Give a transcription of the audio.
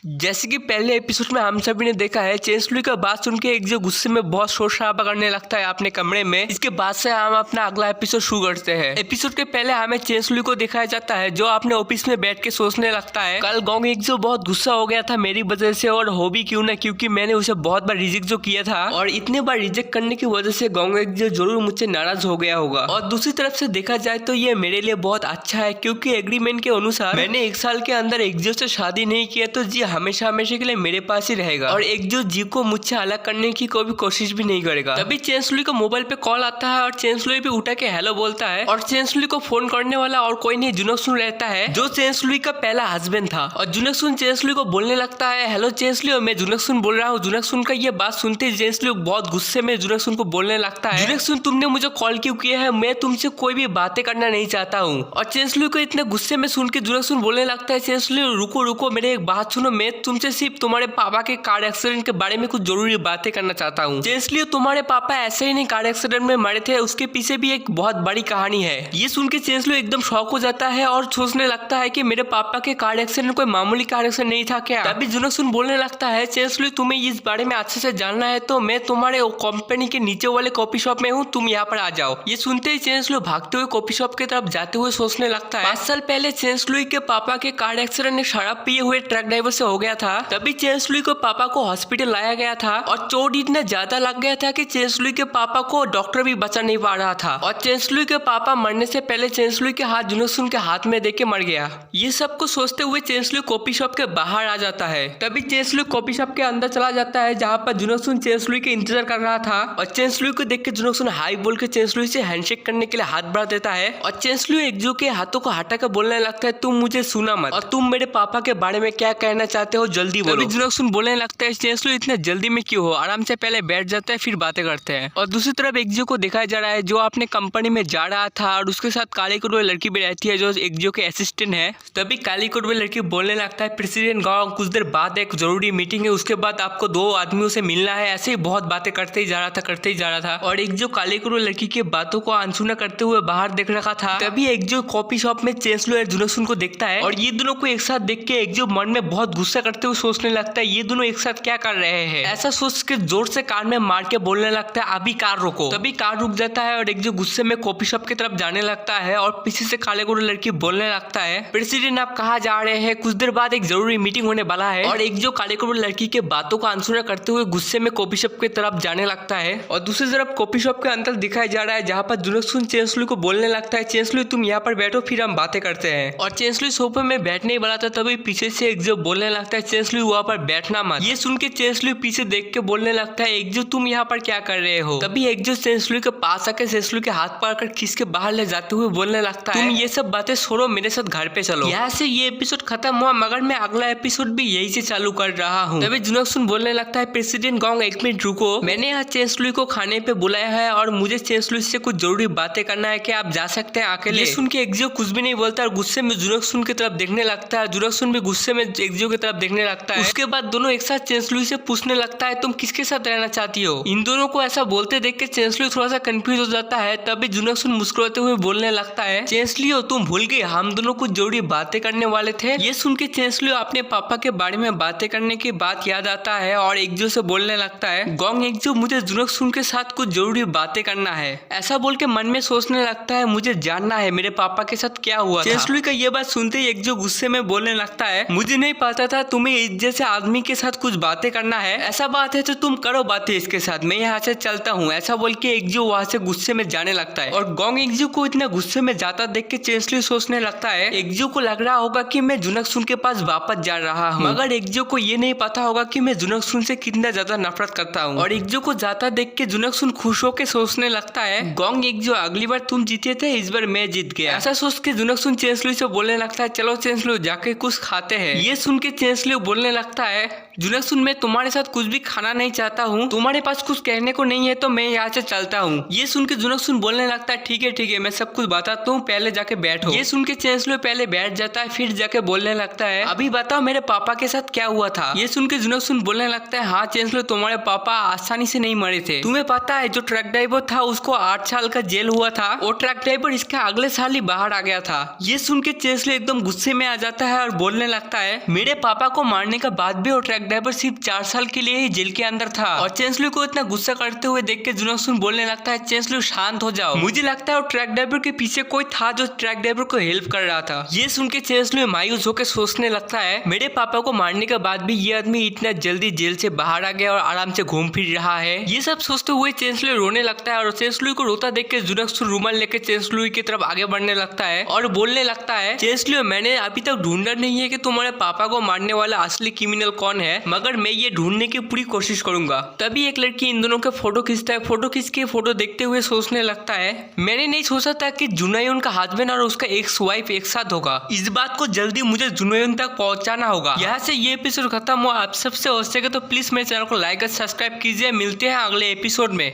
जैसे कि पहले एपिसोड में हम सभी ने देखा है, चेंसलुई का बात सुन के एक जो गुस्से में बहुत शोर शराबा करने लगता है अपने कमरे में। इसके बाद से हम अपना अगला एपिसोड शुरू करते हैं। एपिसोड के पहले हमें चेंसलुई को दिखाया जाता है जो अपने ऑफिस में बैठ के सोचने लगता है, कल गोंग एक जो बहुत गुस्सा हो गया था मेरी वजह से, और हो भी क्यों ना, क्योंकि मैंने उसे बहुत बार रिजेक्ट जो किया था, और इतने बार रिजेक्ट करने की वजह से गोंग एक जो जरूर मुझसे नाराज हो गया होगा। और दूसरी तरफ से देखा जाए तो ये मेरे लिए बहुत अच्छा है, क्योंकि एग्रीमेंट के अनुसार मैंने 1 साल के अंदर एक जो से शादी नहीं किया तो जी हमेशा हमेशा के लिए मेरे पास ही रहेगा, और एक जो जी को मुझसे अलग करने की कोई भी कोशिश भी नहीं करेगा। तभी चेंसलुई का मोबाइल पे कॉल आता है और चेंसलुई भी उठा के हेलो बोलता है, और चेंसलुई को फोन करने वाला और कोई नहीं जुनक्सुन रहता है जो चेंसलुई का पहला हस्बैंड था। और जुनक्सुन चेंसलुई को बोलने लगता है, हेलो चेंसलुई, मैं जुनक्सुन बोल रहा हूँ। जुनक्सुन का ये बात सुनते ही चेंसलुई बहुत गुस्से में जुनक्सुन को बोलने लगता है, जुनक्सुन तुमने मुझे कॉल क्यों किया है, मैं तुमसे कोई भी बातें करना नहीं चाहता हूँ। और चेंसलुई को इतने गुस्से में सुन के जुनक्सुन बोलने लगता है, चेंसलुई रुको रुको, मेरे एक बात सुनो, मैं तुमसे सिर्फ तुम्हारे पापा के कार एक्सीडेंट के बारे में कुछ जरूरी बातें करना चाहता हूँ। चेंसलुई तुम्हारे पापा ऐसे ही नहीं कार एक्सीडेंट में मरे थे, उसके पीछे भी एक बहुत बड़ी कहानी है। ये सुन के चेंसलुई एकदम शॉक हो जाता है और सोचने लगता है कि मेरे पापा के कार एक्सीडेंट कोई मामूली कार एक्सीडेंट नहीं था क्या। तभी जुनक्सुन बोलने लगता है, चेंसलुई तुम्हें इस बारे में अच्छे से जानना है तो मैं तुम्हारे कंपनी के नीचे वाले कॉफी शॉप में हूँ, तुम यहाँ पर आ जाओ। ये सुनते ही चेंसलुई भागते हुए कॉफी शॉप की तरफ जाते हुए सोचने लगता है, 5 साल पहले चेंसलुई के पापा के कार एक्सीडेंट एक शराब पिए हुए ट्रक ड्राइवर से हो गया था। तभी चेंसलुई को पापा को हॉस्पिटल लाया गया था और चोट इतना ज्यादा लग गया था कि चेंसलुई के पापा को डॉक्टर भी बचा नहीं पा रहा था, और चेंसलुई के पापा मरने से पहले चेंसलुई के हाथ जुनक्सुन के हाथ में देके मर गया। ये सब को सोचते हुए चेंसलुई कॉफी शॉप के बाहर आ जाता है। तभी चेंसलुई कॉफी शॉप के अंदर चला जाता है जहाँ पर जुनक्सुन चेंसलुई के इंतजार कर रहा था, और चेंसलुई को देख के जुनक्सुन हाई बोल के चेंसलुई से हैंडशेक करने के लिए हाथ बढ़ा देता है, और चेंसलुई एकजू के हाथों को हटा कर बोलने लगता है, तुम मुझे सुना मत, और तुम मेरे पापा के बारे में क्या कहना चाहते हो जल्दी बोलो। तभी जुनक्सुन बोलने लगता है, चेंसलुई इतने जल्दी में क्यों हो, आराम से पहले बैठ जाता है फिर बातें करते हैं। और दूसरी तरफ एकजू को दिखाया जा रहा है जो अपने कंपनी में जा रहा था, और उसके साथ काली कोट वाली लड़की भी रहती है जो एकजू के असिस्टेंट है। तभी काली कोट वाली लड़की बोलने लगता है, प्रेसिडेंट गांव कुछ देर बाद एक जरूरी मीटिंग है, उसके बाद आपको 2 आदमियों से मिलना है। ऐसे ही बहुत बातें करते ही जा रहा था, और एक जो काली कोट वाली लड़की की बातों को अनसुना करते हुए बाहर देख रखा था। तभी एक जो कॉफी शॉप में चेंसलुई और जुनक्सुन को देखता है, और ये दोनों को एक साथ देख के एक जो मन में बहुत गुस्सा करते हुए सोचने लगता है, ये दोनों एक साथ क्या कर रहे हैं। ऐसा सोच के जोर से कार में मार के बोलने लगता है, अभी कार रोको। तभी कार रुक जाता है और एक जो गुस्से में कॉफी शॉप की तरफ जाने लगता है, और पीछे से काले कोट लड़की बोलने लगता है, प्रेसिडेंट आप कहाँ जा रहे हैं, कुछ देर बाद एक जरूरी मीटिंग होने वाला है। और एक जो काले कोट लड़की के बातों को अनसुना करते हुए गुस्से में कॉफी शॉप की तरफ जाने लगता है। और दूसरी तरफ कॉफी शॉप के अंदर दिखाया जा रहा है जहाँ पर जुनक्सुन चेंसलुई को बोलने लगता है, चेंसलुई तुम यहाँ पर बैठो फिर हम बातें करते हैं। और चेंसलुई सोफे में बैठने ही वाला था, तभी पीछे से एक जो बोलने लगता है, चेंसलुई वहाँ पर बैठना मत। ये सुन के चेंसलुई पीछे देख के बोलने लगता है, एक जो तुम यहाँ पर क्या कर रहे हो। तभी एक जो चेंसलुई के पास आकर चेंसलुई के हाथ पकड़ कर खींच के बाहर ले जाते हुए बोलने लगता है, तुम ये सब बातें छोड़ो, मेरे साथ घर पे चलो। यहाँ से ये एपिसोड खत्म हुआ, मगर मैं अगला एपिसोड भी यही से चालू कर रहा हूँ। तभी जुनक्सुन बोलने लगता है, प्रेसिडेंट गोंग 1 मिनट रुको, मैंने यहाँ चेंसलुई को खाने पे बुलाया है और मुझे चेंसलुई से कुछ जरूरी बातें करना है, कि आप जा सकते हैं अकेले। ये सुन के एकजो कुछ भी नहीं बोलता और गुस्से में जुनक्सुन की तरफ देखने लगता है। जुनक्सुन भी गुस्से में एकजो की तरफ देखने लगता है। उसके बाद दोनों एक साथ चेंसलुई से पूछने लगता है, तुम किसके साथ रहना चाहती हो। इन दोनों को ऐसा बोलते देख के चेंसलुई थोड़ा सा कंफ्यूज हो जाता है। तभी जुनक्सुन मुस्कुराते हुए बोलने लगता है, चेंसलुई तुम भूल गए, हम दोनों कुछ जरूरी बातें करने वाले थे। ये सुन के चेंसलुई अपने पापा के बारे में बातें करने की बात याद आता है और एकजो से बोलने लगता है, गोंग एकजो मुझे जुनक्सुन के साथ कुछ जरूरी बातें करना है। ऐसा बोल के मन में सोचने लगता है, मुझे जानना है मेरे पापा के साथ क्या हुआ था। चेंसलुई का ये बात सुनते ही एकजो गुस्से में बोलने लगता है, मुझे नहीं पता था तुम्हें इस जैसे आदमी के साथ कुछ बातें करना है, ऐसा बात है तो तुम करो बातें इसके साथ, मैं यहाँ से चलता हूँ। ऐसा बोल के एकजो वहाँ से गुस्से में जाने लगता है, और गोंग एकजो को इतना गुस्से में जाता देख के चेंसलुई सोचने लगता है, एकजो को लग रहा होगा कि मैं जुनक्सुन के पास वापस जा रहा हूँ, मगर एकजो को ये नहीं पता होगा कि मैं जुनक्सुन से कितना ज्यादा नफरत करता हूँ। और एकजो को जाता देख के जुनक्सुन खुश होकर सोचने लगता है, गोंग एकजो अगली बार तुम जीते थे, इस बार मैं जीत गया। ऐसा सोच के जुनक्सुन चेंसलुई से बोलने लगता है, चलो चेंसलुई जाके कुछ खाते हैं। ये सुन के चेंसलुई बोलने लगता है, जुनक्सुन मैं तुम्हारे साथ कुछ भी खाना नहीं चाहता हूँ, तुम्हारे पास कुछ कहने को नहीं है तो मैं यहाँ से चलता हूँ। ये सुन के जुनक्सुन बोलने लगता है, ठीक है मैं सब कुछ बताता हूँ, पहले जाके बैठो। ये सुन के चेंसलुई पहले बैठ जाता है, फिर जाके बोलने लगता है, अभी बताओ मेरे पापा के साथ क्या हुआ था। ये सुन के जुनक्सुन बोलने लगता है, हाँ चेंसलुई तुम्हारे पापा आसानी से नहीं मरे थे, तुम्हें पता है जो ट्रक ड्राइवर था उसको 8 साल का जेल हुआ था, वो ट्रक ड्राइवर इसके अगले साल ही बाहर आ गया था। ये सुन के चेंसलुई एकदम गुस्से में आ जाता है और बोलने लगता है, मेरे पापा को मारने के बाद भी वो ट्रक ड्राइवर सिर्फ 4 साल के लिए ही जेल के अंदर था। और चेंसलुई को इतना गुस्सा करते हुए देख के जुनोक्सुन बोलने लगता है, चेंसलुई शांत हो जाओ। मुझे लगता है वो ट्रक ड्राइवर के पीछे कोई था जो ट्रक ड्राइवर को हेल्प कर रहा था। ये सुन के चेंसलुई मायूस होकर सोचने लगता है, मेरे पापा को मारने के बाद भी ये आदमी इतना जल्दी जेल से बाहर आ गया और आराम से घूम फिर रहा है। ये सब सोचते हुए चेंसलुई रोने लगता है और चेंसलुई को रोता देख के जुनोक्सुन रुमाल लेके चेंसलुई की तरफ आगे बढ़ने लगता है और बोलने लगता है, चेंसलुई मैंने अभी तक ढूंढा नहीं है कि तुम्हारे पापा को मारने वाला असली क्रिमिनल कौन है, मगर मैं ये ढूंढने की पूरी कोशिश करूंगा। तभी एक लड़की इन दोनों के फोटो खींचता है। फोटो खींच के फोटो देखते हुए सोचने लगता है, मैंने नहीं सोचा था कि जुनयोन का हस्बैंड और उसका एक्स वाइफ एक साथ होगा। इस बात को जल्दी मुझे जुनयोन तक पहुंचाना होगा। यहाँ से ये एपिसोड खत्म हुआ। आप सबसे हो सके तो प्लीज मेरे चैनल को लाइक और सब्सक्राइब कीजिए। मिलते हैं अगले एपिसोड में।